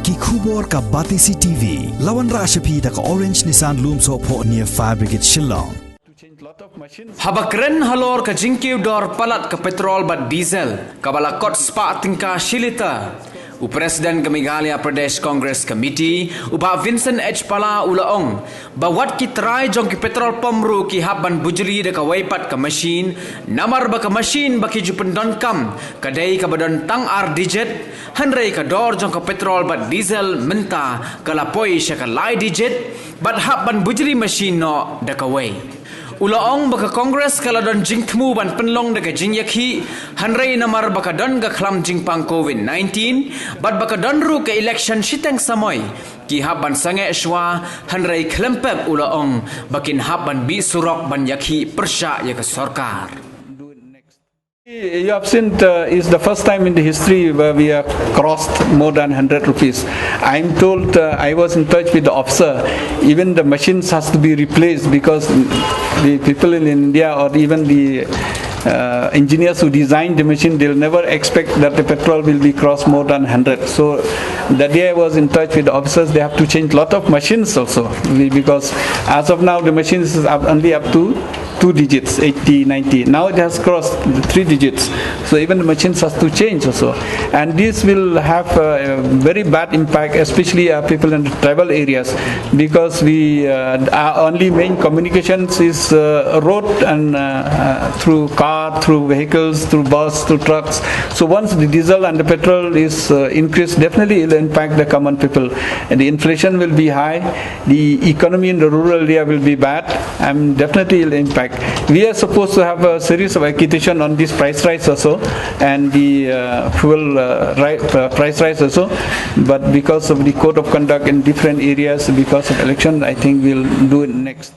ki khubor ka Batisi TV lawan ra shapi da ka Orange Nissan Loom so pho near Fire Brigade Shillong. Habakren halor ka Kiew dor Palat ka petrol bat diesel kabalakot spa tingka shilita. Presiden Meghalaya Pradesh Congress Committee uba Vincent H Pala ulaong bawat ki Trai jong ki petrol pomru ki haban Bujli de ka waipat ka machine namar ba ka machine ba ki jupendon kam kadai ka badon tang ar digit hanrei ka dor jong ka petrol bat diesel menta kalapoi sya ka lai digit bat haban Bujli machine no de ka wai Ulaong baka Congress kaladon jing temu ban penlong daga jing yakhi hanrei namar baka don ga khlam jing pang COVID-19 bat baka don ru ke election shiteng samoy ki haban sange shwa hanrei klempep ulaong bakin haban bi surok ban yakhi persya ya ke sarkar. You have seen is the first time in the history where we have crossed more than 100 rupees. I'm told I was in touch with the officer. Even the machines has to be replaced because the people in India or even the engineers who designed the machine, they'll never expect that the petrol will be crossed more than 100. So that day I was in touch with the officers. They have to change a lot of machines also because as of now the machines is only up to 2 digits, 80, 90. Now it has crossed the 3 digits. So even the machines has to change also. And this will have a very bad impact, especially people in the tribal areas, because our only main communications is road and through car, through vehicles, through bus, through trucks. So once the diesel and the petrol is increased, definitely it will impact the common people. And the inflation will be high. The economy in the rural area will be bad, and definitely it will impact. We are supposed to have a series of agitation on this price rise also and the fuel price rise also, but because of the code of conduct in different areas, because of election, I think we'll do it next.